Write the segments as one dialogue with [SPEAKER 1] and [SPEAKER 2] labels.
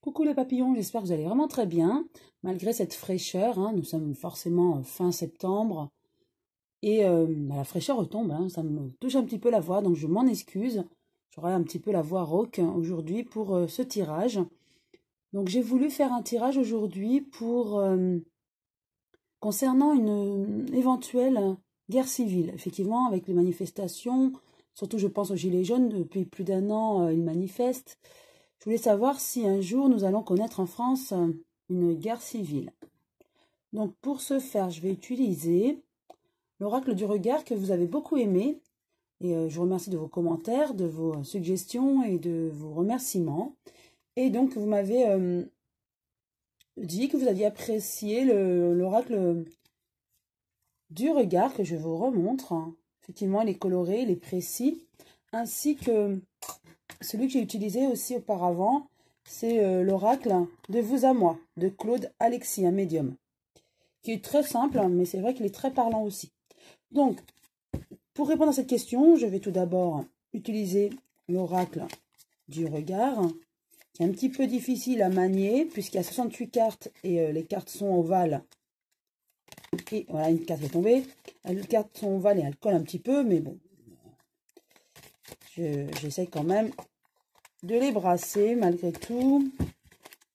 [SPEAKER 1] Coucou les papillons, j'espère que vous allez vraiment très bien, malgré cette fraîcheur, hein. Nous sommes forcément fin septembre, et la fraîcheur retombe, hein. Ça me touche un petit peu la voix, donc je m'en excuse. J'aurai un petit peu la voix rauque aujourd'hui pour ce tirage. Donc j'ai voulu faire un tirage aujourd'hui pour concernant une éventuelle guerre civile. Effectivement, avec les manifestations, surtout je pense aux Gilets jaunes, depuis plus d'un an, ils manifestent. Je voulais savoir si un jour nous allons connaître en France une guerre civile. Donc pour ce faire, je vais utiliser l'oracle du regard que vous avez beaucoup aimé. Et je vous remercie de vos commentaires, de vos suggestions et de vos remerciements. Et donc vous m'avez dit que vous aviez apprécié l'oracle du regard que je vous remontre. Effectivement, il est coloré, il est précis, ainsi que celui que j'ai utilisé aussi auparavant, c'est l'oracle de vous à moi, de Claude Alexis, un médium, qui est très simple, mais c'est vrai qu'il est très parlant aussi. Donc, pour répondre à cette question, je vais tout d'abord utiliser l'oracle du regard, qui est un petit peu difficile à manier, puisqu'il y a 68 cartes et les cartes sont ovales. Et voilà, une carte est tombée. Les cartes sont ovales et elles collent un petit peu, mais bon, j'essaye quand même de les brasser malgré tout,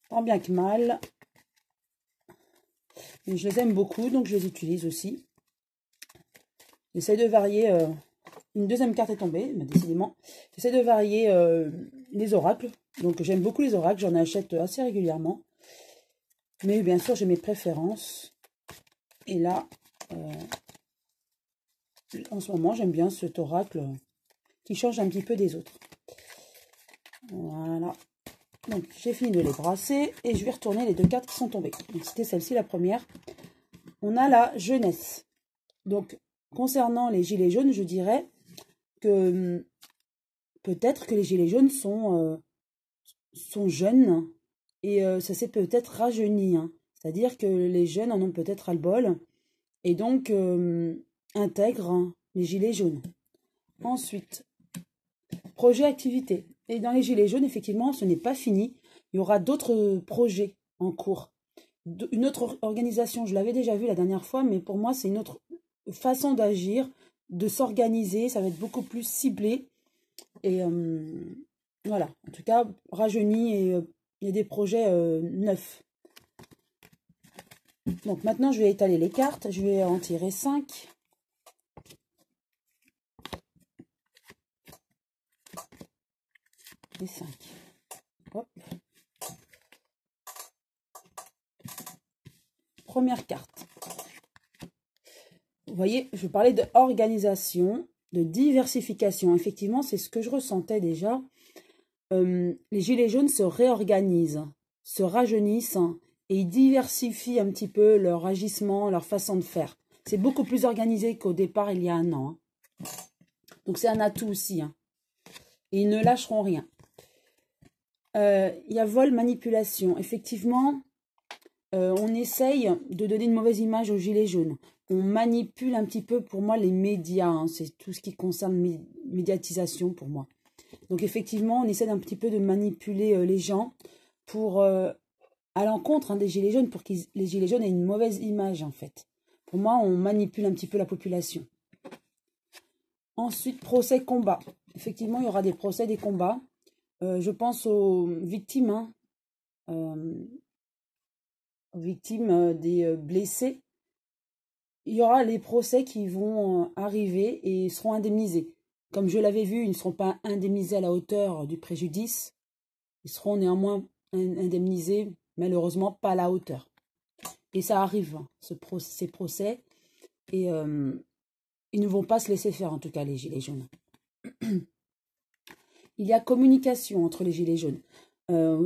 [SPEAKER 1] tant bien que mal. Mais je les aime beaucoup, donc je les utilise aussi. J'essaie de varier. Une deuxième carte est tombée, mais décidément. J'essaie de varier les oracles. Donc j'aime beaucoup les oracles, j'en achète assez régulièrement. Mais bien sûr, j'ai mes préférences. Et là, en ce moment, j'aime bien cet oracle qui change un petit peu des autres. Voilà. Donc j'ai fini de les brasser et je vais retourner les deux cartes qui sont tombées. Donc c'était celle-ci la première. On a la jeunesse. Donc concernant les gilets jaunes, je dirais que peut-être que les gilets jaunes sont jeunes et ça s'est peut-être rajeuni. Hein. C'est-à-dire que les jeunes en ont peut-être ras-le-bol et donc intègrent les gilets jaunes. Ensuite, projet activité. Et dans les gilets jaunes, effectivement, ce n'est pas fini. Il y aura d'autres projets en cours. Une autre organisation, je l'avais déjà vu la dernière fois, mais pour moi, c'est une autre façon d'agir, de s'organiser. Ça va être beaucoup plus ciblé. Et voilà, en tout cas, rajeuni et il y a des projets neufs. Donc maintenant, je vais étaler les cartes. Je vais en tirer 5. Et 5. Hop. Première carte. Vous voyez, je parlais d'organisation, de diversification. Effectivement, c'est ce que je ressentais déjà. Les gilets jaunes se réorganisent, se rajeunissent et ils diversifient un petit peu leur agissement, leur façon de faire. C'est beaucoup plus organisé qu'au départ, il y a un an. Hein. Donc, c'est un atout aussi. Hein. Et ils ne lâcheront rien. Il y a vol, manipulation. Effectivement, on essaye de donner une mauvaise image aux gilets jaunes. On manipule un petit peu, pour moi, les médias. Hein. C'est tout ce qui concerne médiatisation pour moi. Donc, effectivement, on essaie un petit peu de manipuler les gens pour, à l'encontre des gilets jaunes, pour que les gilets jaunes aient une mauvaise image, en fait. Pour moi, on manipule un petit peu la population. Ensuite, procès, combat. Effectivement, il y aura des procès, des combats. Je pense aux victimes, hein, aux victimes des blessés. Il y aura les procès qui vont arriver et seront indemnisés. Comme je l'avais vu, ils ne seront pas indemnisés à la hauteur du préjudice. Ils seront néanmoins indemnisés, malheureusement, pas à la hauteur. Et ça arrive, hein, ces procès. Et ils ne vont pas se laisser faire, en tout cas, les gilets jaunes. Il y a communication entre les gilets jaunes.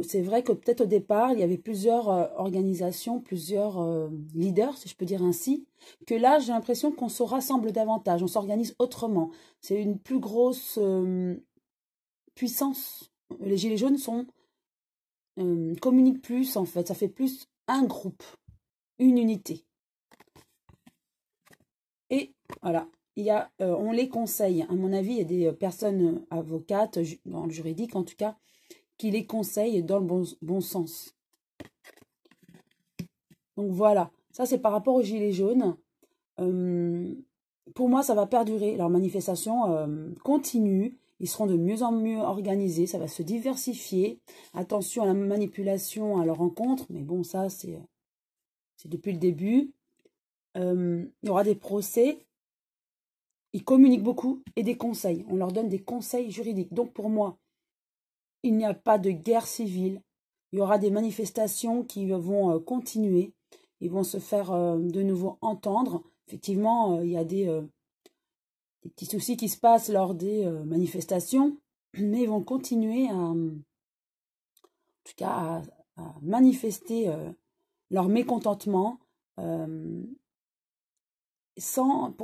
[SPEAKER 1] C'est vrai que peut-être au départ, il y avait plusieurs organisations, plusieurs leaders, si je peux dire ainsi, que là, j'ai l'impression qu'on se rassemble davantage, on s'organise autrement. C'est une plus grosse puissance. Les gilets jaunes communiquent plus, en fait. Ça fait plus un groupe, une unité. Et voilà, on les conseille. À mon avis, il y a des personnes avocates, dans le juridique en tout cas, qui les conseille dans le bon sens. Donc voilà, ça c'est par rapport aux Gilets jaunes. Pour moi, ça va perdurer. Leur manifestation continue. Ils seront de mieux en mieux organisés. Ça va se diversifier. Attention à la manipulation à leur encontre. Mais bon, ça, c'est depuis le début. Il y aura des procès. Ils communiquent beaucoup et des conseils. On leur donne des conseils juridiques. Donc pour moi, il n'y a pas de guerre civile. Il y aura des manifestations qui vont continuer. Ils vont se faire de nouveau entendre. Effectivement, il y a des petits soucis qui se passent lors des manifestations, mais ils vont continuer en tout cas, à manifester leur mécontentement. Pour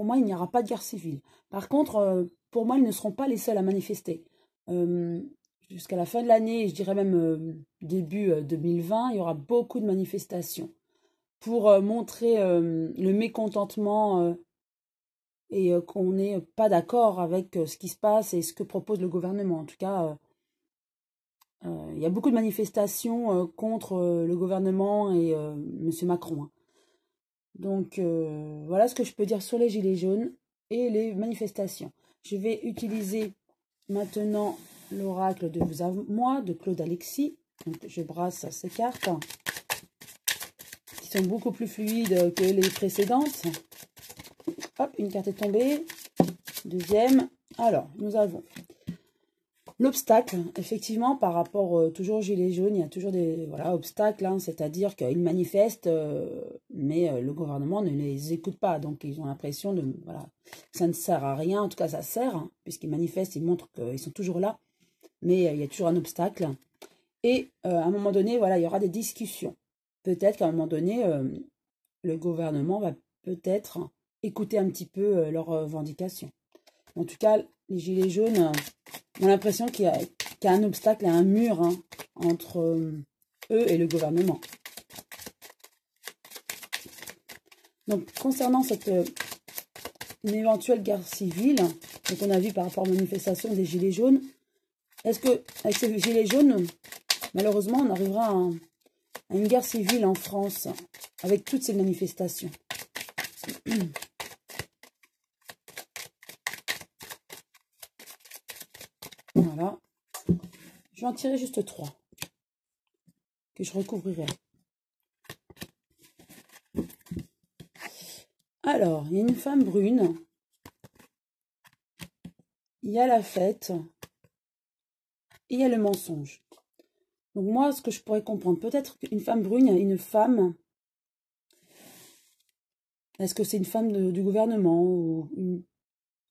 [SPEAKER 1] moi, il n'y aura pas de guerre civile. Par contre, pour moi, ils ne seront pas les seuls à manifester. Jusqu'à la fin de l'année, je dirais même début 2020, il y aura beaucoup de manifestations pour montrer le mécontentement et qu'on n'est pas d'accord avec ce qui se passe et ce que propose le gouvernement. En tout cas, il y a beaucoup de manifestations contre le gouvernement et M. Macron. Hein. Donc, voilà ce que je peux dire sur les Gilets jaunes et les manifestations. Je vais utiliser maintenant l'oracle de Vous à moi, de Claude Alexis. Donc, je brasse ces cartes qui sont beaucoup plus fluides que les précédentes. Hop, une carte est tombée. Deuxième. Alors, nous avons l'obstacle. Effectivement, par rapport toujours aux Gilets jaunes, il y a toujours des obstacles. Hein, c'est-à-dire qu'ils manifestent, mais le gouvernement ne les écoute pas. Donc, ils ont l'impression que ça ne sert à rien. En tout cas, ça sert, hein, puisqu'ils manifestent, ils montrent qu'ils sont toujours là. Mais il y a toujours un obstacle. Et à un moment donné, il y aura des discussions. Peut-être qu'à un moment donné, le gouvernement va peut-être écouter un petit peu leurs revendications. En tout cas, les Gilets jaunes ont l'impression qu'il y a un obstacle, un mur entre eux et le gouvernement. Donc, concernant une éventuelle guerre civile, qu'on a vu par rapport aux manifestations des Gilets jaunes, est-ce qu'avec ces Gilets jaunes, malheureusement, on arrivera à une guerre civile en France avec toutes ces manifestations? Voilà. Je vais en tirer juste 3 que je recouvrirai. Alors, il y a une femme brune. Il y a la fête. Et il y a le mensonge. Donc moi, ce que je pourrais comprendre, peut-être qu'une femme brune, une femme... Est-ce que c'est une femme du gouvernement ou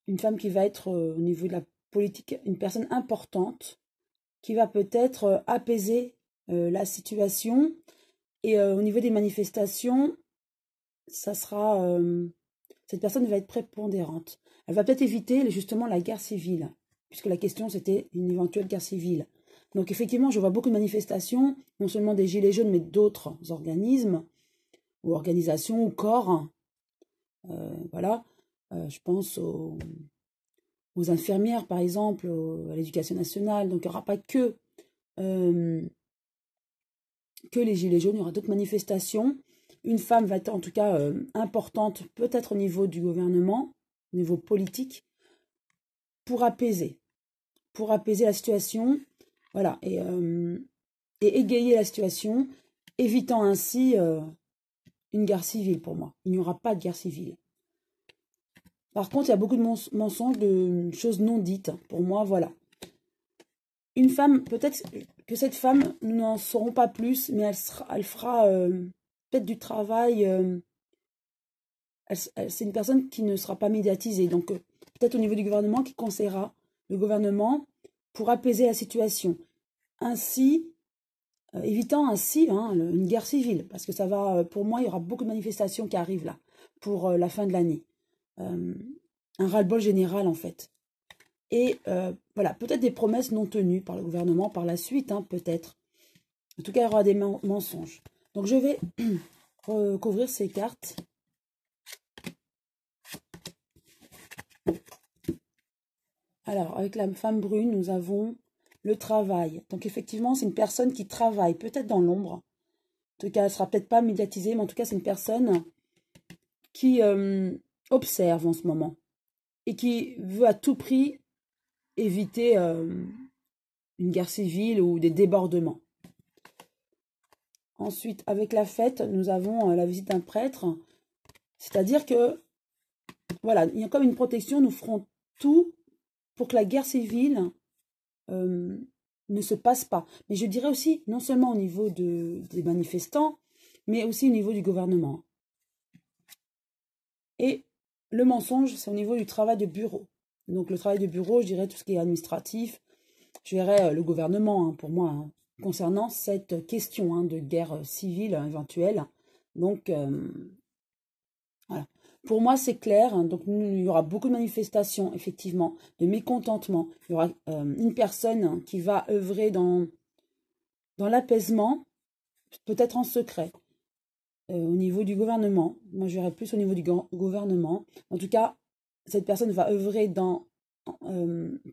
[SPEAKER 1] une femme qui va être au niveau de la politique, une personne importante qui va peut-être apaiser la situation. Et au niveau des manifestations, ça sera... cette personne va être prépondérante. Elle va peut-être éviter justement la guerre civile, puisque la question c'était une éventuelle guerre civile. Donc effectivement, je vois beaucoup de manifestations, non seulement des Gilets jaunes, mais d'autres organismes, ou organisations, ou corps. Voilà, je pense aux infirmières, par exemple, à l'éducation nationale. Donc il n'y aura pas que les Gilets jaunes, il y aura d'autres manifestations. Une femme va être en tout cas importante, peut-être au niveau du gouvernement, au niveau politique, pour apaiser la situation, voilà, et égayer la situation, évitant ainsi une guerre civile pour moi. Il n'y aura pas de guerre civile. Par contre, il y a beaucoup de mensonges, de choses non dites. Pour moi, voilà. Une femme, peut-être que cette femme, nous n'en saurons pas plus, mais elle fera peut-être du travail. C'est une personne qui ne sera pas médiatisée. Donc, peut-être au niveau du gouvernement, qui conseillera le gouvernement pour apaiser la situation. Ainsi, évitant ainsi une guerre civile. Parce que ça va, pour moi, il y aura beaucoup de manifestations qui arrivent là, pour la fin de l'année. Un ras-le-bol général, en fait. Et voilà, peut-être des promesses non tenues par le gouvernement par la suite, peut-être. En tout cas, il y aura des mensonges. Donc, je vais recouvrir ces cartes. Alors, avec la femme brune, nous avons le travail. Donc effectivement, c'est une personne qui travaille, peut-être dans l'ombre. En tout cas, elle ne sera peut-être pas médiatisée, mais en tout cas, c'est une personne qui observe en ce moment et qui veut à tout prix éviter une guerre civile ou des débordements. Ensuite, avec la fête, nous avons la visite d'un prêtre. C'est-à-dire que, voilà, il y a comme une protection, nous ferons tout pour que la guerre civile ne se passe pas. Mais je dirais aussi, non seulement au niveau des manifestants, mais aussi au niveau du gouvernement. Et le mensonge, c'est au niveau du travail de bureau. Donc le travail de bureau, je dirais tout ce qui est administratif, je dirais le gouvernement, hein, pour moi, hein, concernant cette question hein, de guerre civile éventuelle. Donc, voilà. Pour moi, c'est clair. Hein, donc, il y aura beaucoup de manifestations, effectivement, de mécontentement. Il y aura une personne qui va œuvrer dans l'apaisement, peut-être en secret, au niveau du gouvernement. Moi, je verrais plus au niveau du gouvernement. En tout cas, cette personne va œuvrer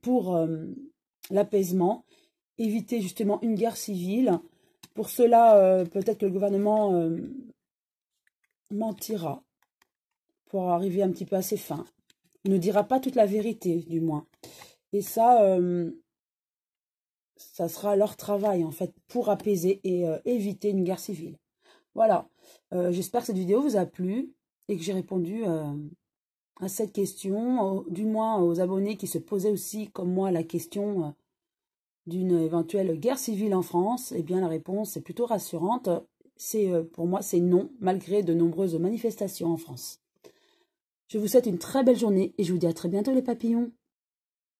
[SPEAKER 1] pour l'apaisement, éviter justement une guerre civile. Pour cela, peut-être que le gouvernement mentira pour arriver un petit peu à ses fins. Il ne dira pas toute la vérité, du moins. Et ça, ça sera leur travail, en fait, pour apaiser et éviter une guerre civile. Voilà. J'espère que cette vidéo vous a plu et que j'ai répondu à cette question, du moins aux abonnés qui se posaient aussi, comme moi, la question d'une éventuelle guerre civile en France. Eh bien, la réponse est plutôt rassurante. Pour moi, c'est non, malgré de nombreuses manifestations en France. Je vous souhaite une très belle journée et je vous dis à très bientôt les papillons.